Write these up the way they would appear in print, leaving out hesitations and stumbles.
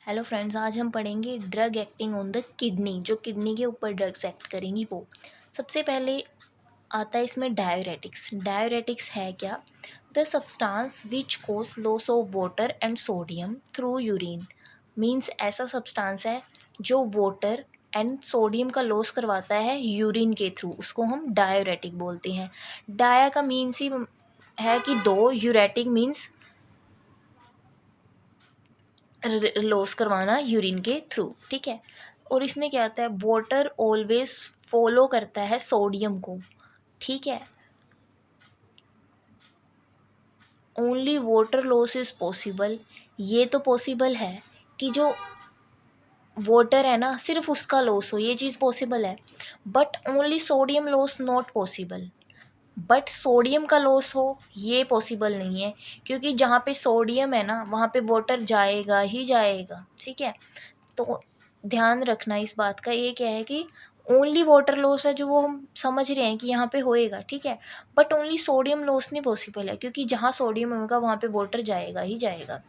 Hello friends, आज हम पढ़ेंगे drug acting on the kidney. जो किडनी के ऊपर ड्रग्स एक्ट करेंगी वो। सबसे पहले आता है इसमें डाययूरेटिक्स। डाययूरेटिक्स है क्या? The substance which cause loss of water and sodium through urine. Means ऐसा सब्सटेंस है जो वाटर एंड सोडियम का लॉस करवाता है यूरिन के थ्रू, उसको हम डाययूरेटिक बोलते हैं। डाया का मीन्स ही है कि दो, यूरेटिक मीन्स लॉस करवाना यूरिन के थ्रू, ठीक है। और इसमें क्या आता है, वाटर ऑलवेज फॉलो करता है सोडियम को, ठीक है। Only water loss is possible. ये तो पॉसिबल है कि जो वाटर है ना सिर्फ उसका लॉस हो, ये चीज़ पॉसिबल है। But only sodium loss not possible. But sodium का लॉस हो ये पॉसिबल नहीं है, क्योंकि जहाँ पे सोडियम है ना वहाँ पे वाटर जाएगा ही जाएगा, ठीक है। तो ध्यान रखना इस बात का, ये क्या है कि ओनली वाटर लॉस है जो वो हम समझ रहे हैं कि यहाँ पे होएगा, ठीक है। बट ओनली सोडियम लॉस नहीं पॉसिबल है, क्योंकि जहाँ सोडियम होगा वहाँ पे वाटर जाएगा ही जाएगा।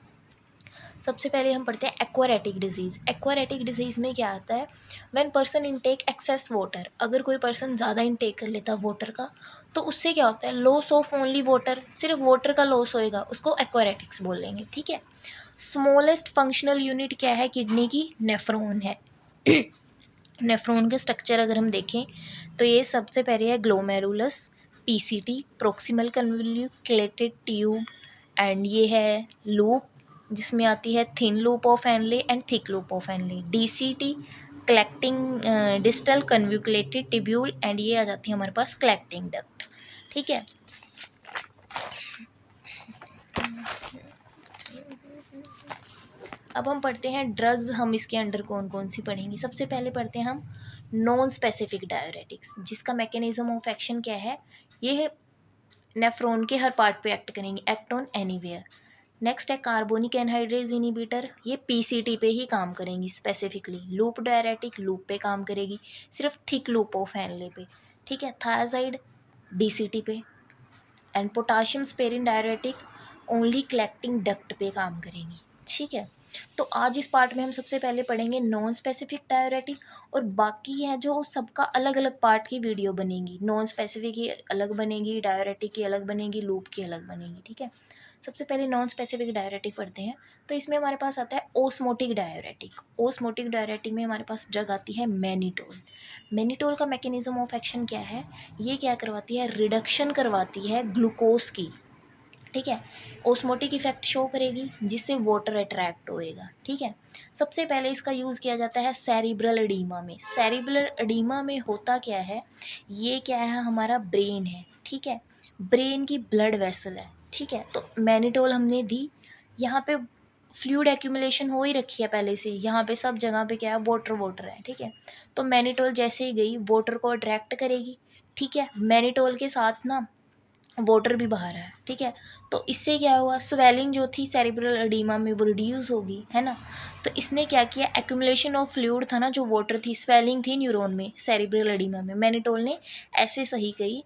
सबसे पहले हम पढ़ते हैं एक्वारेटिक डिजीज़। एक्वारेटिक डिजीज़ में क्या आता है, when person intake excess water. अगर कोई पर्सन ज़्यादा इनटेक कर लेता है वाटर का, तो उससे क्या होता है, लॉस ऑफ ओनली वाटर, सिर्फ वाटर का लॉस होएगा, उसको एक्वारेटिक्स बोलेंगे, ठीक है। स्मॉलेस्ट फंक्शनल यूनिट क्या है किडनी की? नेफ्रॉन है। नेफ्रॉन के स्ट्रक्चर अगर हम देखें तो ये सबसे पहले है glomerulus, PCT proximal convoluted tube, and ये है लूप जिसमें आती है thin loop of Henle and thick loop of Henle, DCT collecting distal convoluted tubule, and ये आ जाती है हमारे पास कलेक्टिंग डक्ट, ठीक है। अब हम पढ़ते हैं ड्रग्स। हम इसके अंडर कौन कौन सी पढ़ेंगे? सबसे पहले पढ़ते हैं हम नॉन स्पेसिफिक डाययूरेटिक्स, जिसका मैकेनिज्म ऑफ एक्शन क्या है, ये नेफ्रॉन के हर पार्ट पे एक्ट करेंगे, एक्ट ऑन एनीवेयर। नेक्स्ट है कार्बोनिक एनहाइड्रेज इनिबिटर, ये पीसीटी पे ही काम करेंगी स्पेसिफिकली। लूप डायरेटिक लूप पे काम करेगी, सिर्फ थिक लूप ऑफ एनले पे, ठीक है। थायाजाइड डीसीटी पे, and potassium sparing diuretic only collecting duct पे काम करेंगी, ठीक है। तो आज इस पार्ट में हम सबसे पहले पढ़ेंगे नॉन स्पेसिफिक डायरेटिक, और बाकी है जो सबका अलग अलग पार्ट की वीडियो बनेगी। नॉन स्पेसिफिक की अलग बनेगी, डायरेटिक की अलग बनेगी, लूप की अलग बनेगी, ठीक है। सबसे पहले नॉन स्पेसिफिक डायरेटिक पढ़ते हैं। तो इसमें हमारे पास आता है ओस्मोटिक डायरेटिक। ओस्मोटिक डायरेटिक में हमारे पास ड्रग आती है मैनिटोल। मैनिटोल का मैकेनिज्म ऑफ एक्शन क्या है, ये क्या करवाती है, रिडक्शन करवाती है ग्लूकोज की, ठीक है। ओस्मोटिक इफेक्ट शो करेगी जिससे वाटर अट्रैक्ट होएगा, ठीक है। सबसे पहले इसका यूज़ किया जाता है सेरिब्रल एडीमा में। सेरिब्रल एडीमा में होता क्या है, ये क्या है, हमारा ब्रेन है, ठीक है। ब्रेन की ब्लड वेसल है, ठीक है। तो मैनिटोल हमने दी, यहाँ पे फ्लूइड एक्यूमुलेशन हो ही रखी है पहले से, यहाँ पे सब जगह पे क्या है, वाटर वाटर है, ठीक है। तो मैनिटोल जैसे ही गई वाटर को अट्रैक्ट करेगी, ठीक है। मैनिटोल के साथ ना वाटर भी बाहर है, ठीक है। तो इससे क्या हुआ, स्वेलिंग जो थी सेरिब्रल एडीमा में वो रिड्यूस होगी, है ना। तो इसने क्या किया, एक्यूमुलेशन ऑफ फ्लूइड था ना, जो वाटर थी, स्वेलिंग थी न्यूरॉन में सेरिब्रल एडीमा में, मैनिटोल ने ऐसे सही कही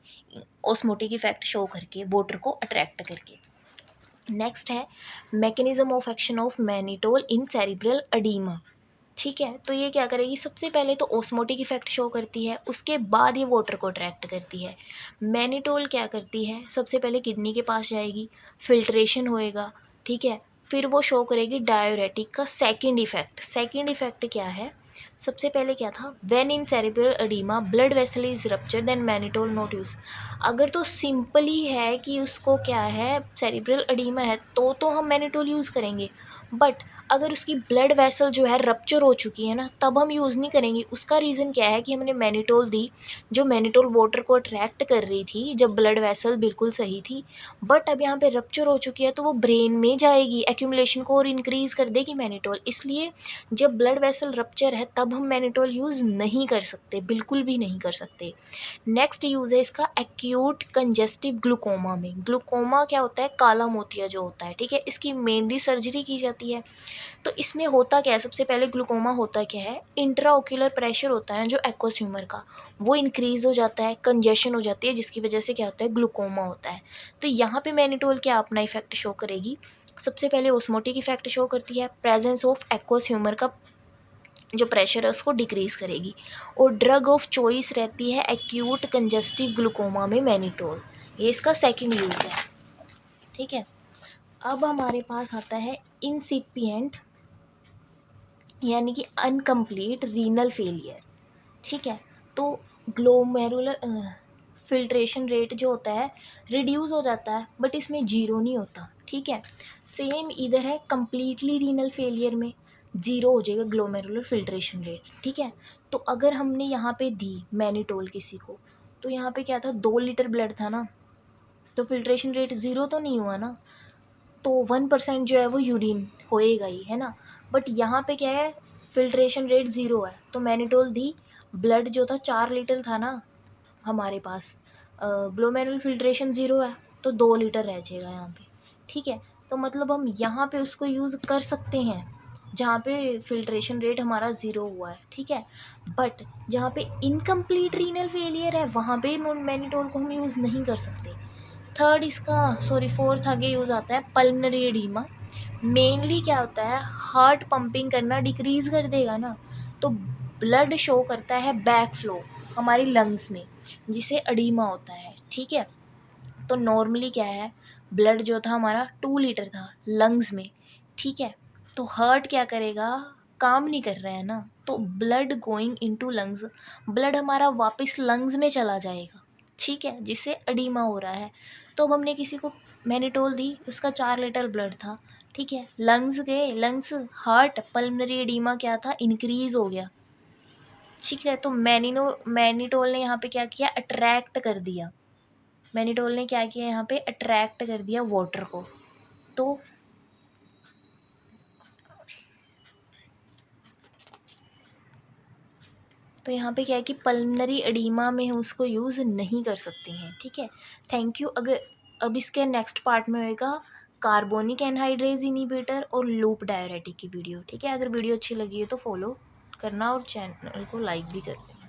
ऑस्मोटिक इफेक्ट शो करके वाटर को अट्रैक्ट करके। नेक्स्ट है mechanism of action of mannitol in cerebral oedema, ठीक है। तो ये क्या करेगी, सबसे पहले तो ओस्मोटिक इफेक्ट शो करती है, उसके बाद ये वाटर को अट्रैक्ट करती है। मैनिटोल क्या करती है, सबसे पहले किडनी के पास जाएगी, फिल्ट्रेशन होएगा, ठीक है। फिर वो शो करेगी डायूरेटिक का सेकंड इफेक्ट। सेकंड इफेक्ट क्या है, सबसे पहले क्या था, when in cerebral oedema blood vessel is rupture then mannitol not use. अगर तो सिंपली है कि उसको क्या है, सेरिब्रल एडीमा है, तो हम मैनिटोल यूज़ करेंगे। बट अगर उसकी ब्लड वेसल जो है रप्चर हो चुकी है ना, तब हम यूज़ नहीं करेंगे। उसका रीज़न क्या है कि हमने मैनिटोल दी, जो मैनिटोल वाटर को अट्रैक्ट कर रही थी जब ब्लड वेसल बिल्कुल सही थी। बट अब यहाँ पे रप्चर हो चुकी है तो वो ब्रेन में जाएगी, एक्यूमुलेशन को और इंक्रीज़ कर देगी मैनिटोल। इसलिए जब ब्लड वेसल रप्चर है तब हम मैनिटोल यूज़ नहीं कर सकते, बिल्कुल भी नहीं कर सकते। नेक्स्ट यूज़ है इसका एक्यूट कंजेस्टिव ग्लूकोमा में। ग्लूकोमा क्या होता है, काला मोतिया जो होता है, ठीक है। इसकी मेनली सर्जरी की जाती है। तो इसमें होता क्या है, सबसे पहले ग्लूकोमा होता क्या है, इंट्रा ओक्यूलर प्रेशर होता है ना जो एक्वस ह्यूमर का, वो इंक्रीज़ हो जाता है, कंजेशन हो जाती है, जिसकी वजह से क्या होता है, ग्लूकोमा होता है। तो यहाँ पे मैनिटोल क्या अपना इफेक्ट शो करेगी, सबसे पहले ओस्मोटिक इफेक्ट शो करती है, प्रेजेंस ऑफ एक्वस ह्यूमर का जो प्रेशर है उसको डिक्रीज़ करेगी। और ड्रग ऑफ चॉइस रहती है एक्यूट कंजस्टिव ग्लूकोमा में मैनिटोल, ये इसका सेकंड यूज़ है। ठीक है, अब हमारे पास आता है इंसिपिएंट यानी कि अनकम्प्लीट रीनल फेलियर। ठीक है, तो ग्लोमेरुलर फिल्ट्रेशन रेट जो होता है रिड्यूस हो जाता है, बट इसमें जीरो नहीं होता। ठीक है, सेम इधर है कंप्लीटली रीनल फेलियर में जीरो हो जाएगा ग्लोमेरुलर फिल्ट्रेशन रेट। ठीक है, तो अगर हमने यहाँ पे दी मैनिटोल किसी को, तो यहाँ पे क्या था, 2 लीटर ब्लड था ना, तो फिल्ट्रेशन रेट ज़ीरो तो नहीं हुआ ना, तो 1% जो है वो यूरिन होएगा ही, है ना। बट यहाँ पे क्या है, फिल्ट्रेशन रेट ज़ीरो है, तो मैनिटोल दी, ब्लड जो था 4 लीटर था ना हमारे पास, ग्लोमेरुलर फिल्ट्रेशन ज़ीरो है, तो 2 लीटर रह जाएगा यहाँ पे। ठीक है, तो मतलब हम यहाँ पे उसको यूज़ कर सकते हैं जहाँ पे फिल्ट्रेशन रेट हमारा ज़ीरो हुआ है। ठीक है, बट जहाँ पे इनकम्प्लीट रीनल फेलियर है वहाँ पे मैनिटोल को हम यूज़ नहीं कर सकते। थर्ड इसका फोर्थ आगे यूज़ आता है पल्मनरी एडीमा। मेनली क्या होता है, हार्ट पंपिंग करना डिक्रीज़ कर देगा ना, तो ब्लड शो करता है बैक फ्लो हमारी लंग्स में, जिसे एडीमा होता है। ठीक है, तो नॉर्मली क्या है, ब्लड जो था हमारा 2 लीटर था लंग्स में। ठीक है, तो हार्ट क्या करेगा, काम नहीं कर रहा है ना, तो blood going into lungs, blood हमारा वापस लंग्स में चला जाएगा। ठीक है, जिससे एडीमा हो रहा है। तो अब हमने किसी को मैनिटोल दी, उसका 4 लीटर ब्लड था। ठीक है, लंग्स गए, लंग्स हार्ट पल्मनरी एडीमा क्या था, इंक्रीज हो गया। ठीक है, तो मैनिटोल ने यहाँ पे क्या किया, अट्रैक्ट कर दिया। मैनिटोल ने क्या किया यहाँ पे, अट्रैक्ट कर दिया वाटर को। तो यहाँ पे क्या है कि पल्मनरी एडीमा में हम उसको यूज़ नहीं कर सकते हैं। ठीक है, थैंक यू। अगर अब इसके नेक्स्ट पार्ट में होएगा कार्बोनिक एनहाइड्रेज इनहिबिटर और लूप डायरेटिक की वीडियो। ठीक है, अगर वीडियो अच्छी लगी है तो फॉलो करना और चैनल को लाइक भी कर देना।